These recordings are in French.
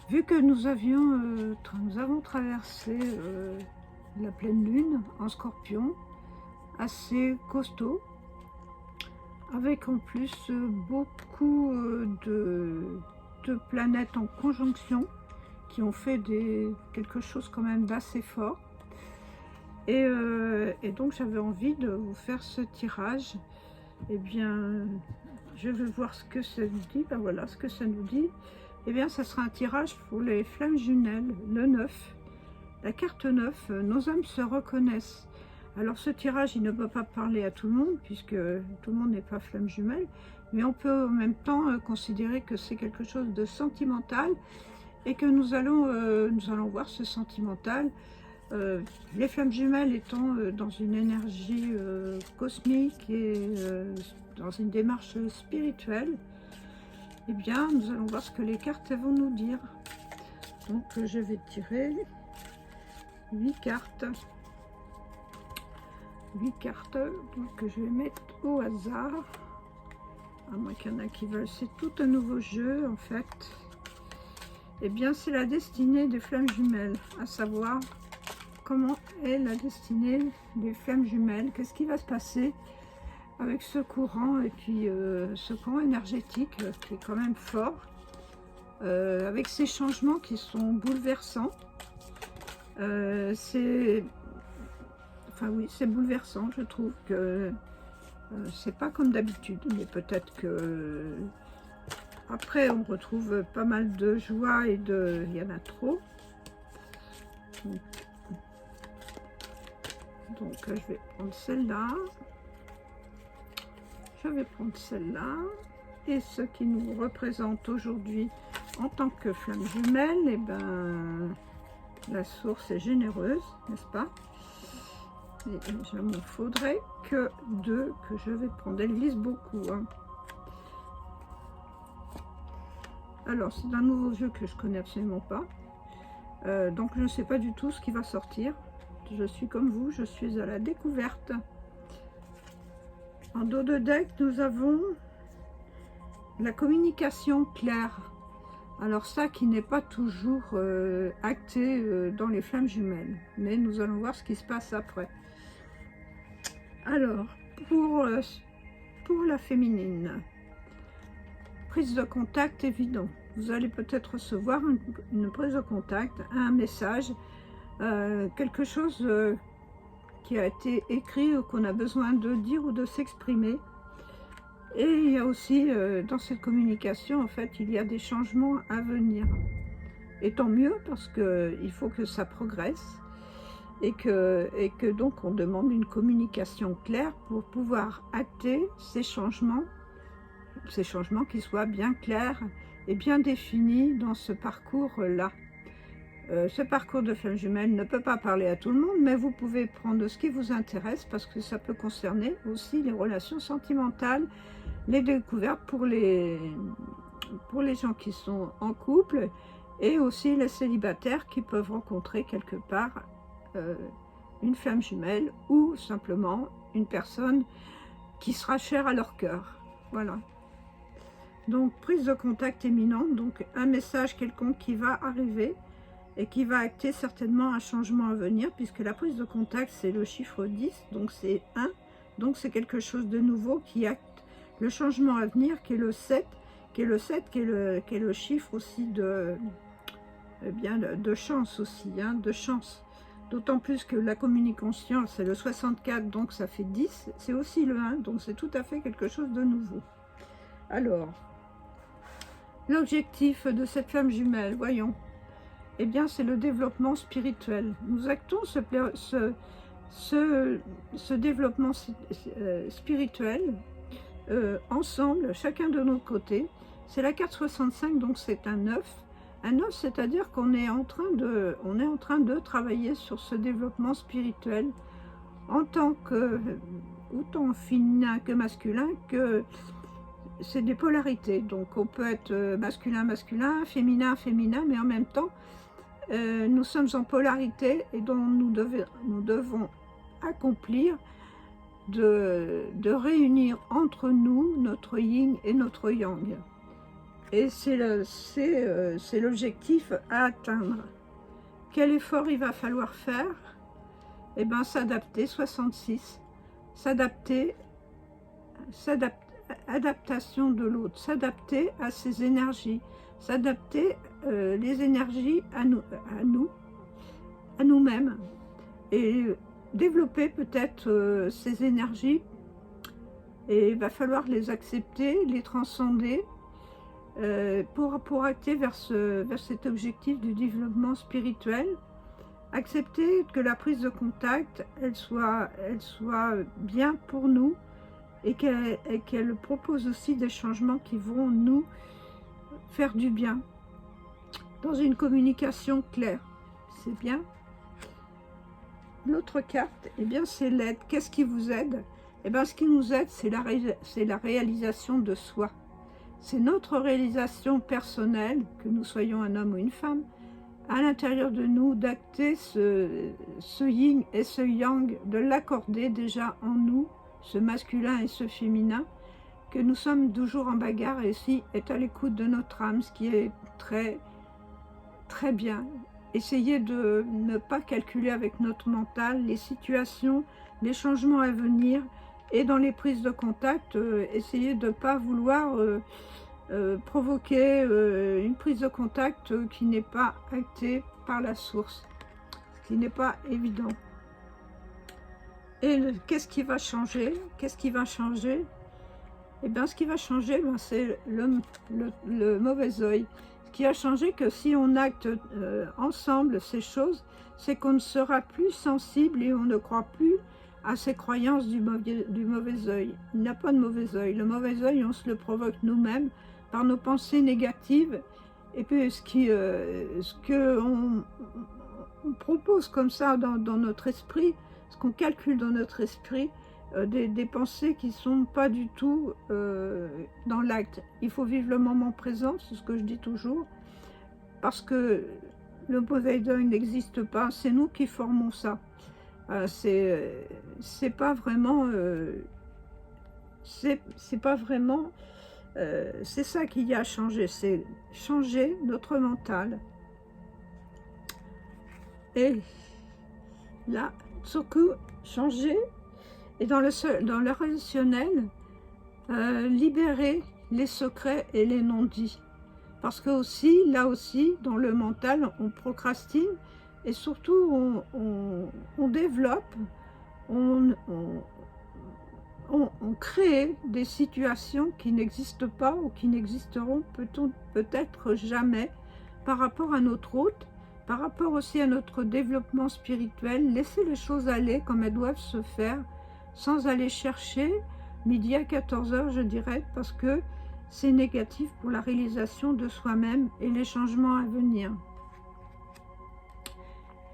Vu que nous avons traversé la pleine lune en Scorpion, assez costaud, avec en plus beaucoup de planètes en conjonction qui ont fait quelque chose quand même d'assez fort. Et donc j'avais envie de vous faire ce tirage. Eh bien, je vais voir ce que ça nous dit. Ben voilà ce que ça nous dit. Eh bien, ça sera un tirage pour les flammes jumelles, le 9. La carte 9, nos âmes se reconnaissent. Alors ce tirage, il ne peut pas parler à tout le monde, puisque tout le monde n'est pas flamme jumelle, mais on peut en même temps considérer que c'est quelque chose de sentimental, et que nous allons voir ce sentimental. Les flammes jumelles étant dans une énergie cosmique et dans une démarche spirituelle, eh bien, nous allons voir ce que les cartes vont nous dire. Donc, je vais tirer 8 cartes. 8 cartes, donc je vais mettre au hasard. À moins qu'il y en a qui veulent, c'est tout un nouveau jeu en fait. Eh bien, c'est la destinée des flammes jumelles, à savoir comment est la destinée des flammes jumelles, qu'est-ce qui va se passer avec ce courant, et puis ce courant énergétique qui est quand même fort, avec ces changements qui sont bouleversants. Enfin oui, c'est bouleversant, je trouve que c'est pas comme d'habitude, mais peut-être que après on retrouve pas mal de joie et il y en a trop. Donc je vais prendre celle-là. Je vais prendre celle-là. Et ce qui nous représente aujourd'hui en tant que flamme jumelle, eh ben, la source est généreuse, n'est-ce pas? Et il m'en faudrait que 2 que je vais prendre. Elles lisent beaucoup. Hein. Alors, c'est un nouveau jeu que je connais absolument pas. Donc, je ne sais pas du tout ce qui va sortir. Je suis comme vous, je suis à la découverte. En dos de deck, nous avons la communication claire. Alors ça qui n'est pas toujours acté dans les flammes jumelles. Mais nous allons voir ce qui se passe après. Alors, pour la féminine, prise de contact évident. Vous allez peut-être recevoir une prise de contact, un message, quelque chose qui a été écrit ou qu'on a besoin de dire ou de s'exprimer. Et il y a aussi dans cette communication, en fait, il y a des changements à venir. Et tant mieux, parce qu'il faut que ça progresse. Et que donc on demande une communication claire pour pouvoir acter ces changements qui soient bien clairs et bien définis dans ce parcours-là. Ce parcours de flamme jumelle ne peut pas parler à tout le monde, mais vous pouvez prendre ce qui vous intéresse, parce que ça peut concerner aussi les relations sentimentales, les découvertes pour les gens qui sont en couple, et aussi les célibataires qui peuvent rencontrer quelque part une flamme jumelle, ou simplement une personne qui sera chère à leur cœur. Voilà. Donc, prise de contact imminente, donc un message quelconque qui va arriver et qui va acter certainement un changement à venir, puisque la prise de contact, c'est le chiffre 10, donc c'est 1, donc c'est quelque chose de nouveau qui acte le changement à venir, qui est le 7, qui est le chiffre aussi de chance aussi, hein, de chance. D'autant plus que la communication, c'est le 64, donc ça fait 10, c'est aussi le 1, donc c'est tout à fait quelque chose de nouveau. Alors, l'objectif de cette flamme jumelle, voyons, eh bien c'est le développement spirituel. Nous actons ce développement spirituel ensemble, chacun de notre côté. C'est la carte 65, donc c'est un 9. Un 9, c'est-à-dire qu'on est en train de travailler sur ce développement spirituel en tant que, autant féminin que masculin, que c'est des polarités. Donc on peut être masculin, masculin, féminin, féminin, mais en même temps, nous sommes en polarité, et dont nous devons accomplir de réunir entre nous notre yin et notre yang. Et c'est l'objectif à atteindre. Quel effort il va falloir faire? Eh bien, s'adapter, 66. S'adapter, adaptation de l'autre, s'adapter à ses énergies, s'adapter les énergies à nous-mêmes, et développer peut-être ces énergies. Et il va falloir les accepter, les transcender, pour acter vers cet objectif du développement spirituel. Accepter que la prise de contact, elle soit bien pour nous, et qu'elle propose aussi des changements qui vont nous faire du bien, dans une communication claire. C'est bien. L'autre carte, eh bien, c'est l'aide. Qu'est-ce qui vous aide? Eh bien, ce qui nous aide, c'est la réalisation de soi. C'est notre réalisation personnelle, que nous soyons un homme ou une femme, à l'intérieur de nous, d'acter ce yin et ce yang, de l'accorder déjà en nous, ce masculin et ce féminin, que nous sommes toujours en bagarre, et aussi être à l'écoute de notre âme, ce qui est très, très bien. Essayez de ne pas calculer avec notre mental les situations, les changements à venir, et dans les prises de contact, essayez de ne pas vouloir provoquer une prise de contact qui n'est pas actée par la source, ce qui n'est pas évident. Et qu'est-ce qui va changer? Qu'est-ce qui va changer? Eh bien, ce qui va changer, ben, c'est le mauvais œil. Ce qui va changer, que si on acte ensemble ces choses, c'est qu'on ne sera plus sensible et on ne croit plus à ces croyances du mauvais œil. Il n'y a pas de mauvais œil. Le mauvais œil, on se le provoque nous-mêmes par nos pensées négatives, et puis ce qu'on propose comme ça dans notre esprit, ce qu'on calcule dans notre esprit, des pensées qui ne sont pas du tout dans l'acte. Il faut vivre le moment présent, c'est ce que je dis toujours, parce que le mauvais œil n'existe pas, c'est nous qui formons ça. C'est pas vraiment c'est ça qu'il y a à changer, c'est changer notre mental. Et là, surtout, changer, et dans le relationnel, libérer les secrets et les non-dits. Parce que aussi, là aussi, dans le mental, on procrastine, et surtout, on développe, on crée des situations qui n'existent pas ou qui n'existeront peut-être jamais par rapport à notre hôte, par rapport aussi à notre développement spirituel. Laisser les choses aller comme elles doivent se faire, sans aller chercher midi à 14 h, je dirais, parce que c'est négatif pour la réalisation de soi-même et les changements à venir.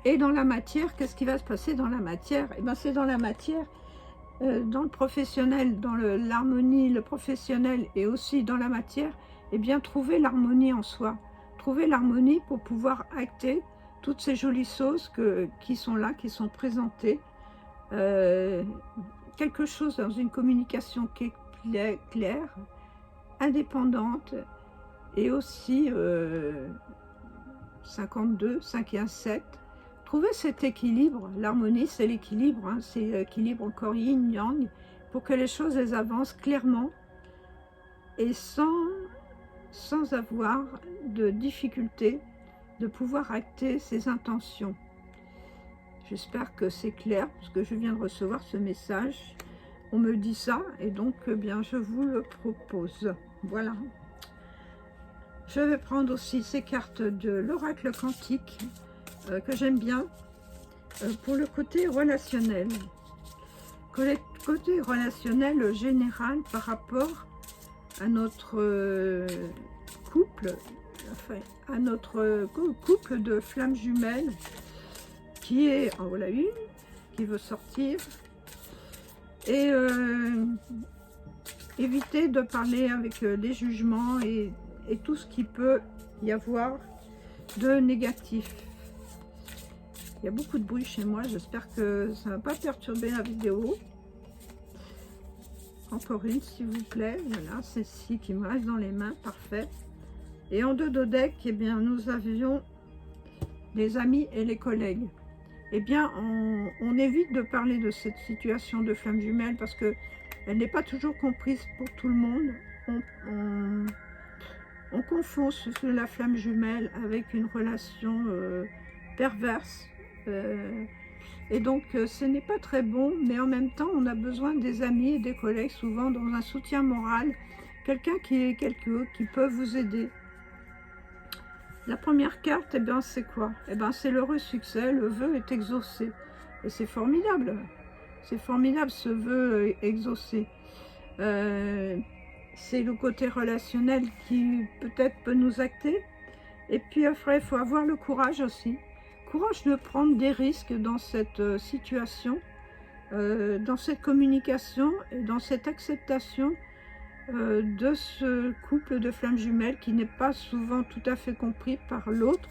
Et dans la matière, qu'est-ce qui va se passer dans la matière? Eh bien, c'est dans la matière, dans le professionnel, dans l'harmonie, le professionnel, et aussi dans la matière, eh bien, trouver l'harmonie en soi. Trouver l'harmonie pour pouvoir acter toutes ces jolies choses qui sont là, qui sont présentées. Quelque chose dans une communication qui est claire, indépendante, et aussi 52, 5 et 1, 7. Trouver cet équilibre. L'harmonie, c'est l'équilibre, hein, c'est l'équilibre encore yin-yang, pour que les choses elles avancent clairement et sans avoir de difficulté de pouvoir acter ses intentions. J'espère que c'est clair, parce que je viens de recevoir ce message. On me dit ça, et donc bien je vous le propose. Voilà. Je vais prendre aussi ces cartes de l'oracle quantique, que j'aime bien, pour le côté relationnel. Côté relationnel général par rapport à notre couple, enfin, à notre couple de flammes jumelles, qui est, en voilà une, qui veut sortir, et éviter de parler avec les jugements et tout ce qui peut y avoir de négatif. Il y a beaucoup de bruit chez moi, j'espère que ça ne va pas perturber la vidéo. Encore une, s'il vous plaît. Voilà, celle-ci qui me reste dans les mains, parfait. Et en dodo deck, eh bien, nous avions les amis et les collègues. Eh bien, on évite de parler de cette situation de flamme jumelle parce que elle n'est pas toujours comprise pour tout le monde. On confond la flamme jumelle avec une relation perverse. Et donc, ce n'est pas très bon, mais en même temps, on a besoin des amis et des collègues, souvent dans un soutien moral, quelqu'un qui peut vous aider. La première carte, eh bien, c'est quoi? Eh bien, c'est l'heureux succès, le vœu est exaucé. Et c'est formidable. C'est formidable, ce vœu exaucé. C'est le côté relationnel qui peut-être peut nous acter. Et puis après, il faut avoir le courage aussi. Courage de prendre des risques dans cette situation, dans cette communication et dans cette acceptation de ce couple de flammes jumelles qui n'est pas souvent tout à fait compris par l'autre.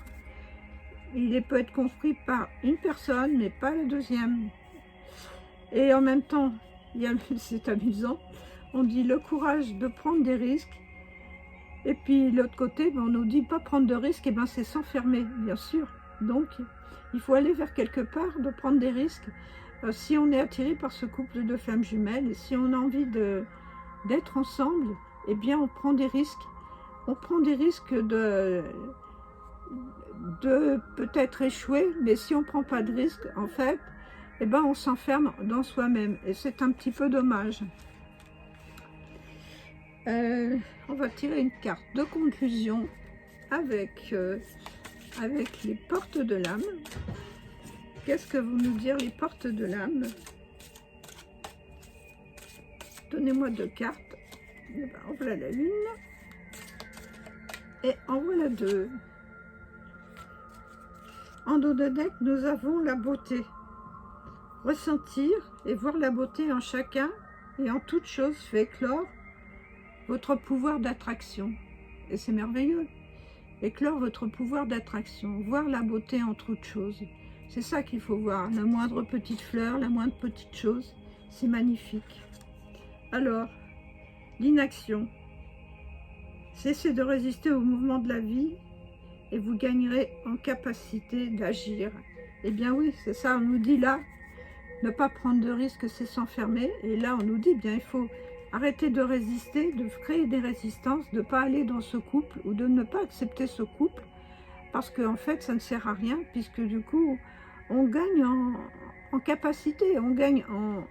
Il peut être compris par une personne, mais pas la deuxième. Et en même temps, c'est amusant, on dit le courage de prendre des risques. Et puis l'autre côté, on nous dit pas prendre de risques, et ben c'est s'enfermer, bien sûr. Donc il faut aller vers quelque part, de prendre des risques. Si on est attiré par ce couple de flammes jumelles, et si on a envie d'être ensemble, eh bien on prend des risques. On prend des risques de peut-être échouer, mais si on ne prend pas de risque, en fait, eh ben on s'enferme dans soi-même. Et c'est un petit peu dommage. On va tirer une carte de conclusion avec les portes de l'âme. Qu'est-ce que vont nous dire les portes de l'âme? Donnez-moi 2 cartes. Et ben, en voilà une. Et en voilà 2. En dos de deck, nous avons la beauté. Ressentir et voir la beauté en chacun et en toute chose fait éclore votre pouvoir d'attraction. Et c'est merveilleux. Éclore votre pouvoir d'attraction. Voir la beauté en toute chose. C'est ça qu'il faut voir. La moindre petite fleur, la moindre petite chose. C'est magnifique. Alors, l'inaction. Cessez de résister au mouvement de la vie et vous gagnerez en capacité d'agir. Eh bien oui, c'est ça, on nous dit là, ne pas prendre de risques, c'est s'enfermer. Et là, on nous dit, bien, il faut arrêter de résister, de créer des résistances, de ne pas aller dans ce couple ou de ne pas accepter ce couple parce qu'en fait, ça ne sert à rien puisque du coup, on gagne en capacité, on gagne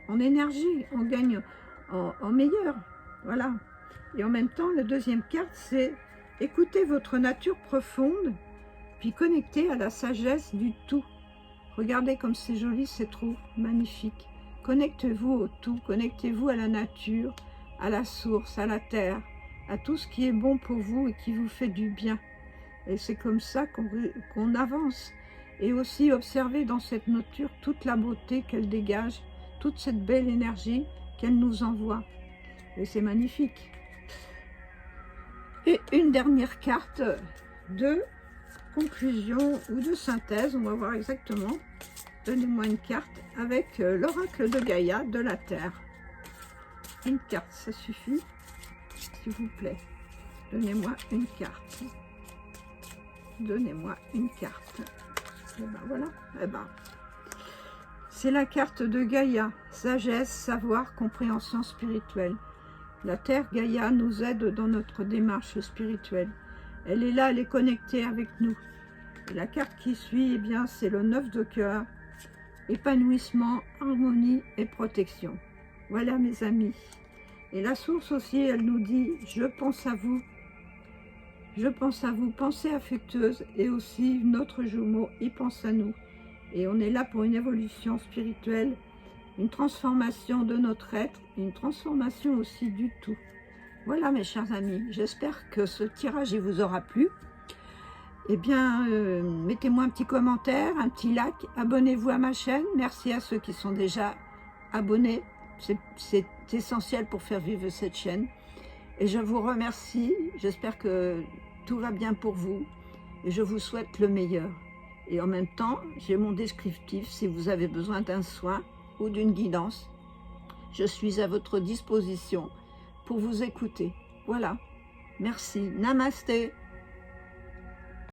en énergie, on gagne en meilleur. Voilà. Et en même temps, la deuxième carte, c'est écoutez votre nature profonde, puis connectez à la sagesse du tout. Regardez comme c'est joli, c'est trop magnifique. Connectez-vous au tout, connectez-vous à la nature, à la source, à la terre, à tout ce qui est bon pour vous et qui vous fait du bien. Et c'est comme ça qu'on avance. Et aussi observer dans cette nature toute la beauté qu'elle dégage, toute cette belle énergie qu'elle nous envoie. Et c'est magnifique. Et une dernière carte de conclusion ou de synthèse, on va voir exactement. Donnez-moi une carte avec l'oracle de Gaïa de la Terre. Une carte, ça suffit, s'il vous plaît. Donnez-moi une carte. Donnez-moi une carte. Et ben voilà, et ben. C'est la carte de Gaïa, sagesse, savoir, compréhension spirituelle. La Terre, Gaïa, nous aide dans notre démarche spirituelle. Elle est là, elle est connectée avec nous. Et la carte qui suit, eh bien, c'est le 9 de cœur. Épanouissement, harmonie et protection. Voilà mes amis. Et la source aussi, elle nous dit, je pense à vous. Je pense à vous, pensée affectueuse. Et aussi notre jumeau, il pense à nous. Et on est là pour une évolution spirituelle, une transformation de notre être, une transformation aussi du tout. Voilà mes chers amis, j'espère que ce tirage il vous aura plu. Eh bien, mettez-moi un petit commentaire, un petit like, abonnez-vous à ma chaîne. Merci à ceux qui sont déjà abonnés, c'est essentiel pour faire vivre cette chaîne. Et je vous remercie, j'espère que tout va bien pour vous et je vous souhaite le meilleur. Et en même temps, j'ai mon descriptif si vous avez besoin d'un soin ou d'une guidance. Je suis à votre disposition pour vous écouter. Voilà, merci, namasté.